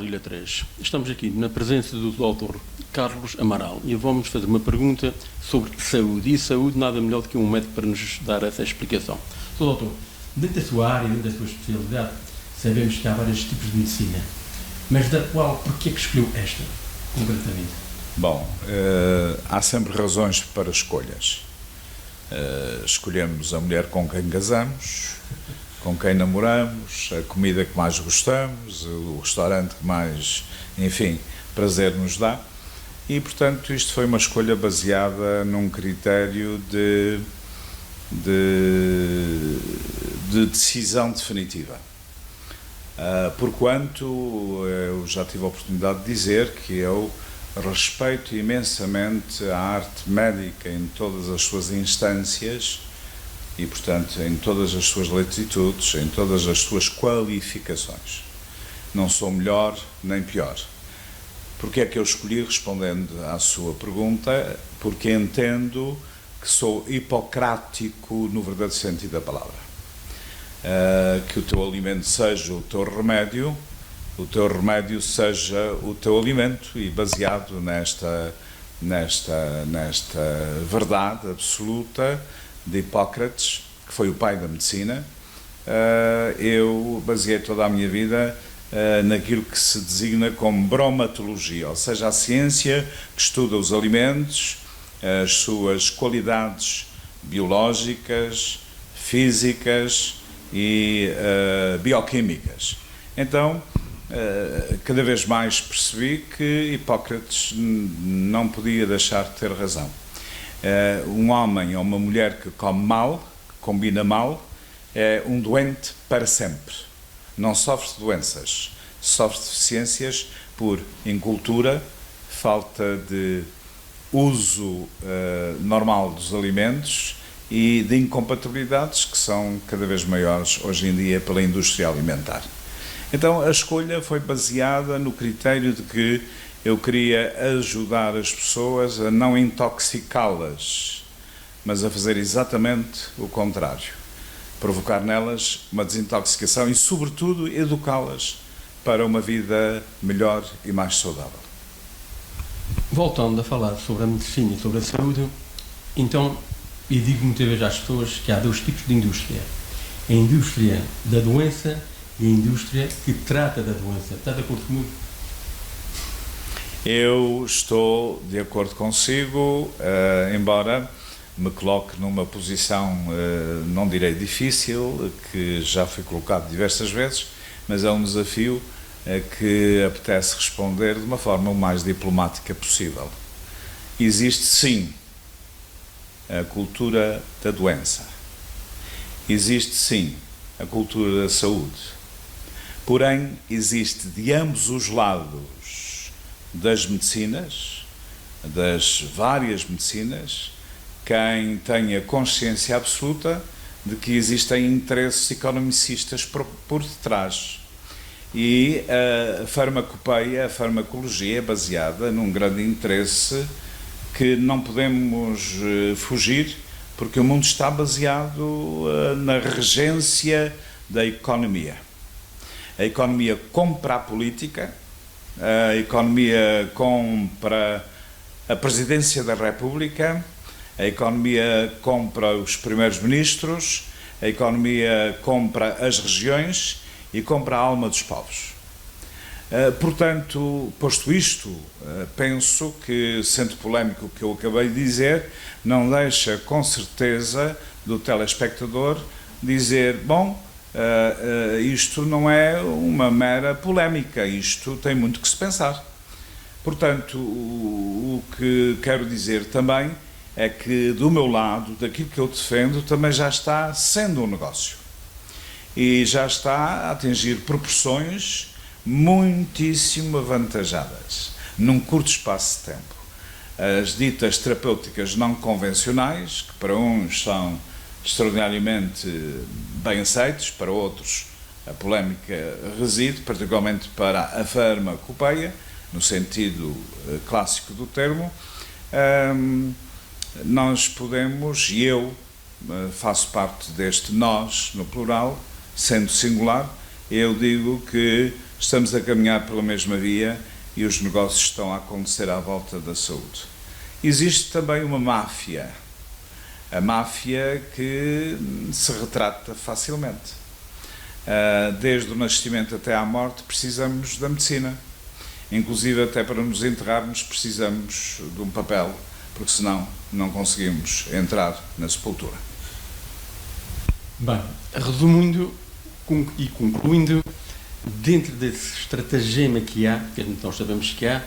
Jornal Ilha 3. Estamos aqui na presença do Dr. Carlos Amaral e vamos fazer uma pergunta sobre saúde. E saúde nada melhor do que um médico para nos dar essa explicação. Sr. Doutor, dentro da sua área, dentro da sua especialidade, sabemos que há vários tipos de medicina. Mas da qual, porquê que escolheu esta, concretamente? Bom, há sempre razões para escolhas. Escolhemos a mulher com quem casamos, com quem namoramos, a comida que mais gostamos, o restaurante que mais, enfim, prazer nos dá. E, portanto, isto foi uma escolha baseada num critério de decisão definitiva. Porquanto eu já tive a oportunidade de dizer que eu respeito imensamente a arte médica em todas as suas instâncias e, portanto, em todas as suas latitudes, em todas as suas qualificações. Não sou melhor nem pior. Porque é que eu escolhi, respondendo à sua pergunta, porque entendo que sou hipocrático no verdadeiro sentido da palavra. Que o teu alimento seja o teu remédio seja o teu alimento, e baseado nesta verdade absoluta de Hipócrates, que foi o pai da medicina, eu baseei toda a minha vida naquilo que se designa como bromatologia, ou seja, a ciência que estuda os alimentos, as suas qualidades biológicas, físicas e bioquímicas. Então, cada vez mais percebi que Hipócrates não podia deixar de ter razão. Um homem ou uma mulher que come mal, que combina mal, é um doente para sempre. Não sofre de doenças, sofre de deficiências por incultura, falta de uso normal dos alimentos e de incompatibilidades que são cada vez maiores hoje em dia pela indústria alimentar. Então a escolha foi baseada no critério de que eu queria ajudar as pessoas a não intoxicá-las, mas a fazer exatamente o contrário. Provocar nelas uma desintoxicação e, sobretudo, educá-las para uma vida melhor e mais saudável. Voltando a falar sobre a medicina e sobre a saúde, então, e digo muitas vezes às pessoas que há dois tipos de indústria. A indústria da doença e a indústria que trata da doença. Está de acordo comigo? Eu estou de acordo consigo, embora me coloque numa posição, não direi difícil, que já foi colocado diversas vezes, mas é um desafio que apetece responder de uma forma o mais diplomática possível. Existe sim a cultura da doença, existe sim a cultura da saúde, porém existe de ambos os lados das medicinas, das várias medicinas, quem tenha consciência absoluta de que existem interesses economicistas por detrás. E a farmacopeia, a farmacologia é baseada num grande interesse que não podemos fugir, porque o mundo está baseado na regência da economia. A economia compra a política, a economia compra a presidência da República, a economia compra os primeiros-ministros, a economia compra as regiões e compra a alma dos povos. Portanto, posto isto, penso que, sendo polémico o que eu acabei de dizer, não deixa com certeza do telespectador dizer, bom, isto não é uma mera polémica, isto tem muito que se pensar. Portanto, o que quero dizer também é que, do meu lado, daquilo que eu defendo, também já está sendo um negócio. E já está a atingir proporções muitíssimo avantajadas, num curto espaço de tempo. As ditas terapêuticas não convencionais, que para uns são extraordinariamente bem aceitos, para outros a polémica reside, particularmente para a farmacopeia, no sentido clássico do termo. Nós podemos, e eu faço parte deste nós, no plural, sendo singular, eu digo que estamos a caminhar pela mesma via e os negócios estão a acontecer à volta da saúde. Existe também uma máfia, a máfia que se retrata facilmente. Desde o nascimento até à morte precisamos da medicina, inclusive até para nos enterrarmos precisamos de um papel, porque senão não conseguimos entrar na sepultura. Bem, resumindo e concluindo, dentro desse estratagema que há, que nós sabemos que há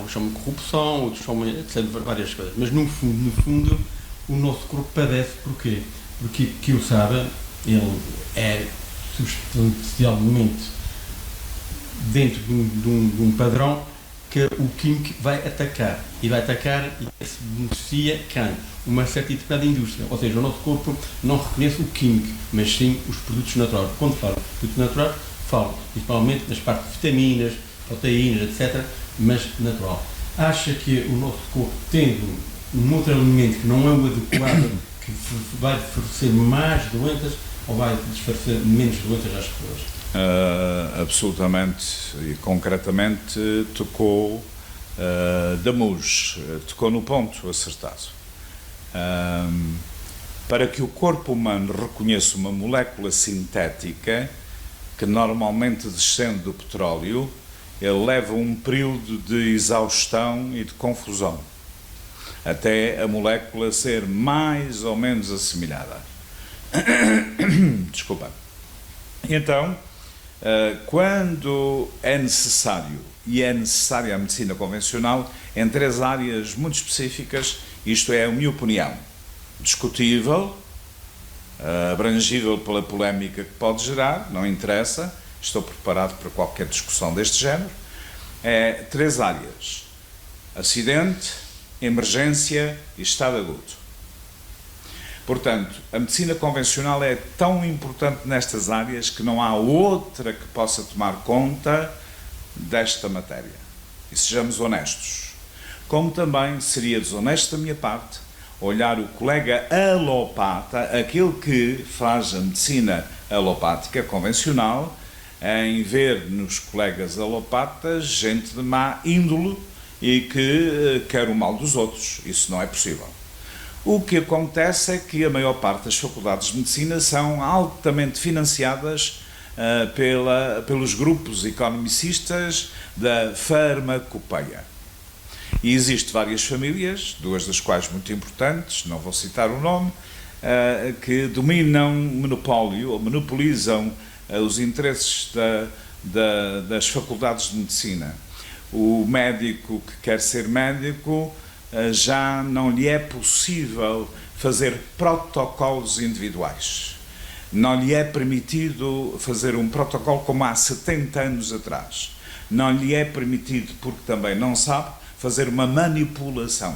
uns chamam de corrupção, outros chamam de várias coisas, mas no fundo, o nosso corpo padece porquê? Porque, que eu saiba, ele é substancialmente dentro de um padrão que o químico vai atacar e se beneficia quem? Uma certa e determinada indústria, ou seja, o nosso corpo não reconhece o químico, mas sim os produtos naturais. Quando falo de produtos naturais, falo principalmente das partes de vitaminas, proteínas, etc., mas natural. Acha que o nosso corpo, tendo um outro alimento que não é o adequado, que vai oferecer mais doenças ou vai oferecer menos doenças às pessoas? Absolutamente e concretamente tocou tocou no ponto acertado. Para que o corpo humano reconheça uma molécula sintética que normalmente descende do petróleo, ele leva um período de exaustão e de confusão até a molécula ser mais ou menos assimilada. Desculpa. Então, quando é necessário, e é necessária a medicina convencional, em 3 áreas muito específicas, isto é a minha opinião, discutível, abrangível pela polémica que pode gerar, não interessa, estou preparado para qualquer discussão deste género, 3 áreas: acidente, emergência e estado agudo. Portanto, a medicina convencional é tão importante nestas áreas que não há outra que possa tomar conta desta matéria. E sejamos honestos. Como também seria desonesto da minha parte olhar o colega alopata, aquele que faz a medicina alopática convencional, em ver nos colegas alopatas gente de má índole e que quer o mal dos outros. Isso não é possível. O que acontece é que a maior parte das faculdades de medicina são altamente financiadas pelos grupos economicistas da farmacopeia. E existem várias famílias, 2 das quais muito importantes, não vou citar o nome, que dominam monopólio ou monopolizam os interesses das faculdades de medicina. O médico que quer ser médico já não lhe é possível fazer protocolos individuais. Não lhe é permitido fazer um protocolo como há 70 anos atrás. Não lhe é permitido, porque também não sabe, fazer uma manipulação.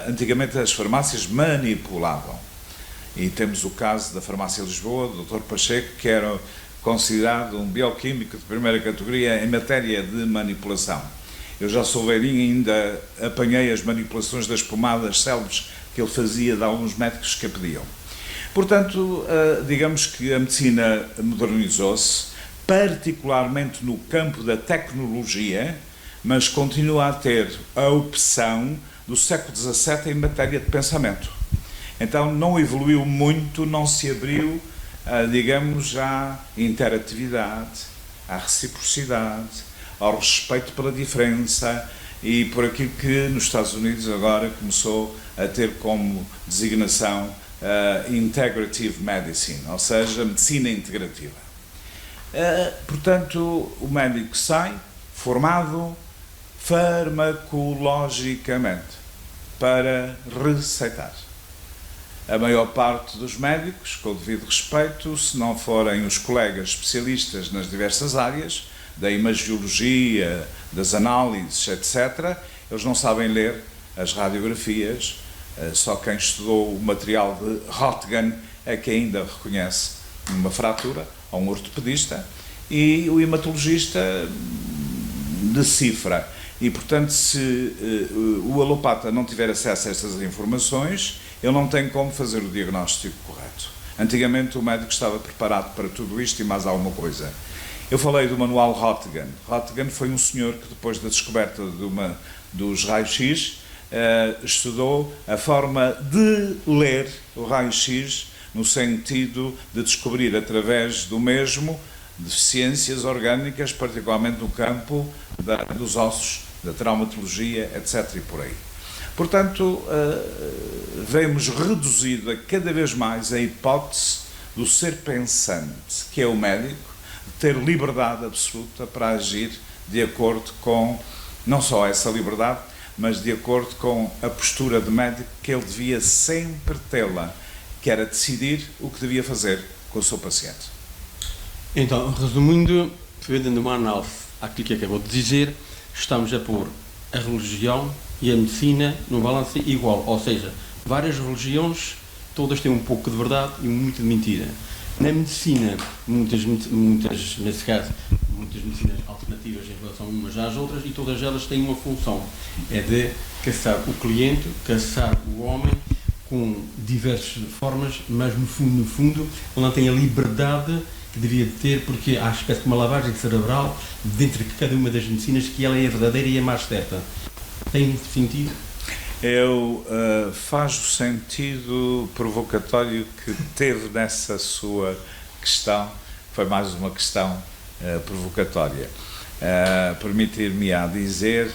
Antigamente as farmácias manipulavam. E temos o caso da Farmácia Lisboa, do Dr. Pacheco, que era considerado um bioquímico de primeira categoria em matéria de manipulação. Eu já sou velhinho e ainda apanhei as manipulações das pomadas célebres que ele fazia de alguns médicos que a pediam. Portanto, digamos que a medicina modernizou-se, particularmente no campo da tecnologia, mas continua a ter a opção do século XVII em matéria de pensamento. Então não evoluiu muito, não se abriu, digamos, à interatividade, à reciprocidade, ao respeito pela diferença e por aquilo que nos Estados Unidos agora começou a ter como designação Integrative Medicine, ou seja, medicina integrativa. Portanto, o médico sai formado farmacologicamente para receitar. A maior parte dos médicos, com o devido respeito, se não forem os colegas especialistas nas diversas áreas, da imagiologia, das análises, etc., eles não sabem ler as radiografias, só quem estudou o material de Röntgen é que ainda reconhece uma fratura, ou um ortopedista, e o hematologista decifra. E, portanto, se o alopata não tiver acesso a estas informações, ele não tem como fazer o diagnóstico correto. Antigamente o médico estava preparado para tudo isto e mais alguma coisa. Eu falei do manual Röntgen. Röntgen foi um senhor que, depois da descoberta dos raios-x, estudou a forma de ler o raio-x no sentido de descobrir, através do mesmo, deficiências orgânicas, particularmente no campo dos ossos, da traumatologia, etc. e por aí. Portanto, vemos reduzida cada vez mais a hipótese do ser pensante, que é o médico, de ter liberdade absoluta para agir de acordo com, não só essa liberdade, mas de acordo com a postura de médico que ele devia sempre tê-la, que era decidir o que devia fazer com o seu paciente. Então, resumindo, fazendo uma análise àquilo que acabou de dizer, estamos a pôr a religião e a medicina num balanço igual, ou seja, várias religiões, todas têm um pouco de verdade e muito de mentira. Na medicina, muitas nesse caso, muitas medicinas alternativas em relação umas às outras, e todas elas têm uma função, é de caçar o cliente, caçar o homem, com diversas formas, mas no fundo, ele não tem a liberdade que devia ter, porque há espécie de uma lavagem cerebral dentro de cada uma das medicinas, que ela é a verdadeira e a mais certa. Tem sentido? Faz o sentido provocatório que teve nessa sua questão, foi mais uma questão provocatória. Permitir-me-á dizer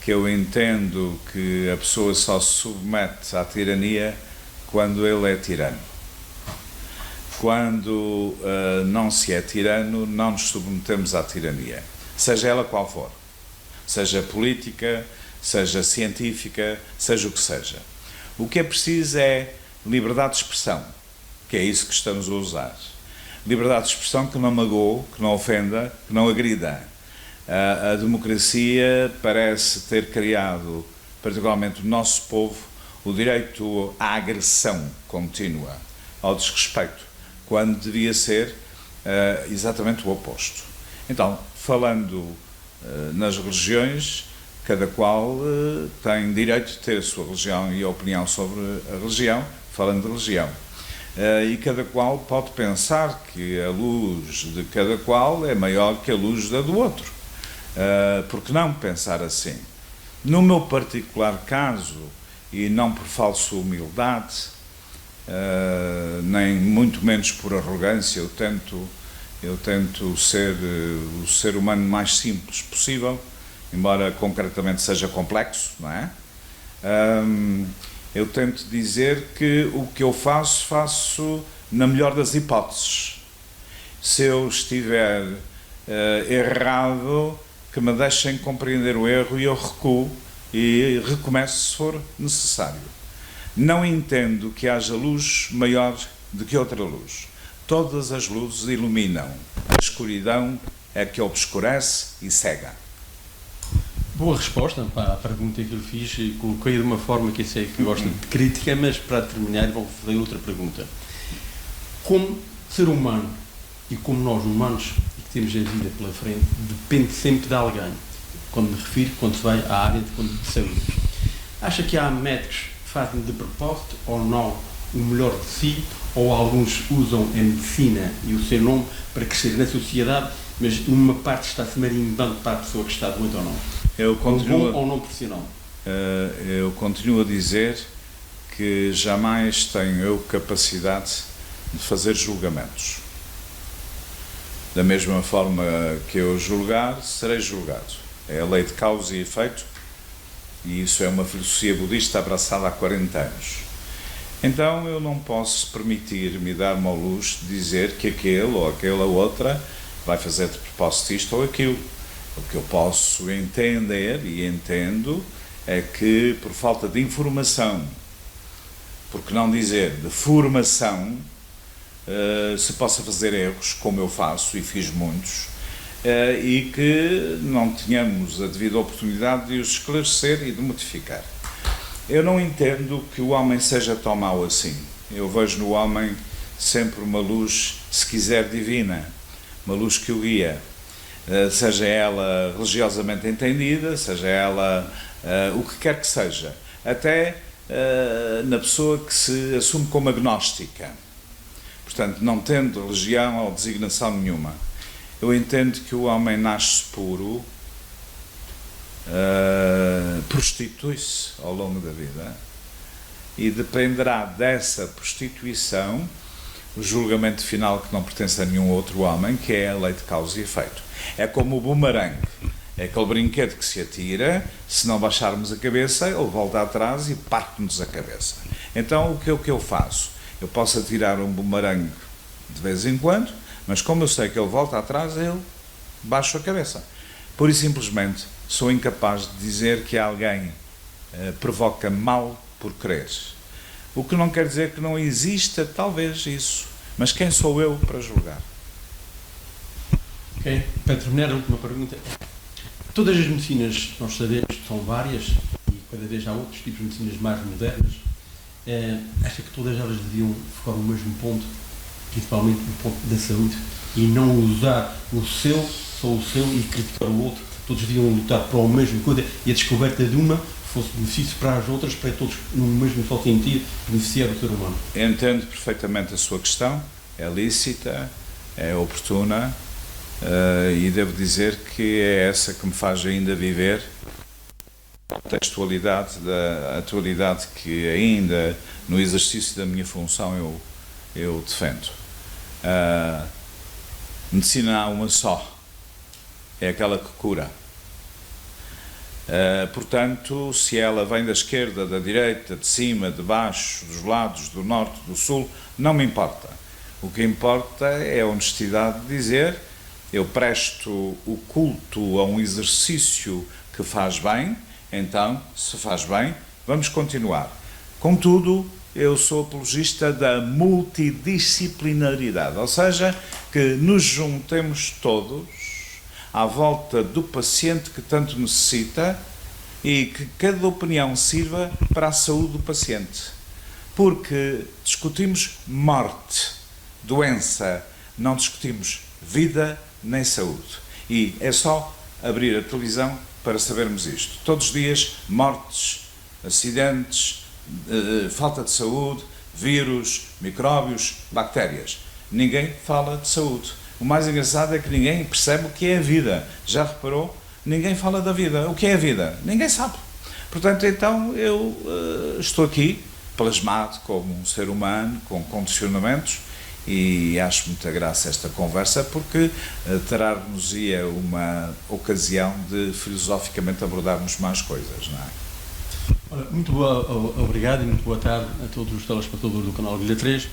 que eu entendo que a pessoa só se submete à tirania quando ele é tirano. Quando não se é tirano, não nos submetemos à tirania, seja ela qual for, seja política, seja científica, seja o que seja. O que é preciso é liberdade de expressão, que é isso que estamos a usar. Liberdade de expressão que não magoe, que não ofenda, que não agrida. A democracia parece ter criado, particularmente o nosso povo, o direito à agressão contínua, ao desrespeito, quando devia ser exatamente o oposto. Então, falando nas religiões, cada qual tem direito de ter a sua religião e a opinião sobre a religião, falando de religião. E cada qual pode pensar que a luz de cada qual é maior que a luz da do outro. Por que não pensar assim? No meu particular caso, e não por falsa humildade, nem muito menos por arrogância, eu tento ser o ser humano mais simples possível, embora concretamente seja complexo, não é? Eu tento dizer que o que eu faço na melhor das hipóteses. Se eu estiver errado, que me deixem compreender o erro e eu recuo e recomeço se for necessário. Não entendo que haja luz maior do que outra luz. Todas as luzes iluminam. A escuridão é que obscurece e cega. Boa resposta para a pergunta que eu fiz, e coloquei de uma forma que eu sei que gosta de crítica, mas para terminar vou fazer outra pergunta. Como ser humano, e como nós humanos, e que temos a vida pela frente, depende sempre de alguém. Quando me refiro, quando se vai à área de saúde. Acha que há médicos que fazem de propósito ou não o melhor de si, ou alguns usam a medicina e o seu nome para crescer na sociedade, mas numa parte está-se marimbando para a pessoa que está doente ou não? Bom ou não profissional? Eu continuo a dizer que jamais tenho eu capacidade de fazer julgamentos. Da mesma forma que eu julgar, serei julgado. É a lei de causa e efeito, e isso é uma filosofia budista abraçada há 40 anos. Então eu não posso permitir-me dar-me ao luxo de dizer que aquele ou aquela outra vai fazer de propósito isto ou aquilo. O que eu posso entender, e entendo, é que por falta de informação, por que não dizer de formação, se possa fazer erros, como eu faço e fiz muitos, e que não tenhamos a devida oportunidade de os esclarecer e de modificar. Eu não entendo que o homem seja tão mau assim. Eu vejo no homem sempre uma luz, se quiser, divina, uma luz que o guia. Seja ela religiosamente entendida, seja ela o que quer que seja, até na pessoa que se assume como agnóstica, portanto, não tendo religião ou designação nenhuma. Eu entendo que o homem nasce puro, prostitui-se ao longo da vida e dependerá dessa prostituição o julgamento final que não pertence a nenhum outro homem, que é a lei de causa e efeito. É como o bumerangue, é aquele brinquedo que se atira, se não baixarmos a cabeça, ele volta atrás e parte-nos a cabeça. Então, o que eu faço? Eu posso atirar um bumerangue de vez em quando, mas como eu sei que ele volta atrás, eu baixo a cabeça. Pura e simplesmente, sou incapaz de dizer que alguém provoca mal por querer. O que não quer dizer que não exista, talvez, isso. Mas quem sou eu para julgar? Ok. Para terminar, a última pergunta. Todas as medicinas, nós sabemos que são várias, e cada vez há outros tipos de medicinas mais modernas. Acha que todas elas deviam focar no mesmo ponto, principalmente no ponto da saúde, e não usar o seu, só o seu, e criticar o outro? Todos deviam lutar para a mesma coisa, e a descoberta de uma fosse benefício para as outras, para todos, no mesmo só sentido, beneficiar o ser humano. Entendo perfeitamente a sua questão, é lícita, é oportuna, e devo dizer que é essa que me faz ainda viver a textualidade da atualidade que ainda no exercício da minha função eu defendo. Medicina há uma só, é aquela que cura. Portanto, se ela vem da esquerda, da direita, de cima, de baixo, dos lados, do norte, do sul, não me importa. O que importa é a honestidade de dizer: eu presto o culto a um exercício que faz bem, então, se faz bem, vamos continuar. Contudo, eu sou apologista da multidisciplinaridade, ou seja, que nos juntemos todos à volta do paciente que tanto necessita e que cada opinião sirva para a saúde do paciente. Porque discutimos morte, doença, não discutimos vida nem saúde. E é só abrir a televisão para sabermos isto. Todos os dias, mortes, acidentes, falta de saúde, vírus, micróbios, bactérias. Ninguém fala de saúde. O mais engraçado é que ninguém percebe o que é a vida. Já reparou? Ninguém fala da vida. O que é a vida? Ninguém sabe. Portanto, então, eu estou aqui, plasmado como um ser humano, com condicionamentos, e acho muita graça esta conversa, porque terá-nos-ia uma ocasião de filosoficamente abordarmos mais coisas, não é? Ora, muito obrigado e muito boa tarde a todos os telespectadores do canal Guilha 3.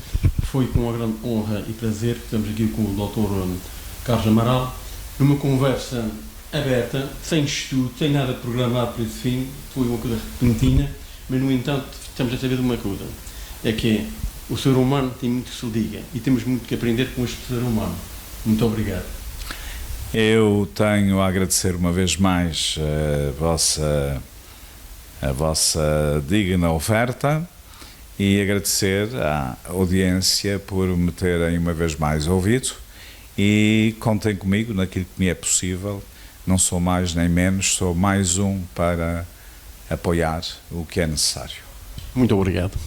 Foi com uma grande honra e prazer que estamos aqui com o Dr. Carlos Amaral, numa conversa aberta, sem estudo, sem nada programado para esse fim. Foi uma coisa repentina, mas no entanto estamos a saber de uma coisa, é que o ser humano tem muito que se diga e temos muito que aprender com este ser humano. Muito obrigado. Eu tenho a agradecer uma vez mais a vossa digna oferta e agradecer à audiência por me terem uma vez mais ouvido, e contem comigo naquilo que me é possível. Não sou mais nem menos, sou mais um para apoiar o que é necessário. Muito obrigado.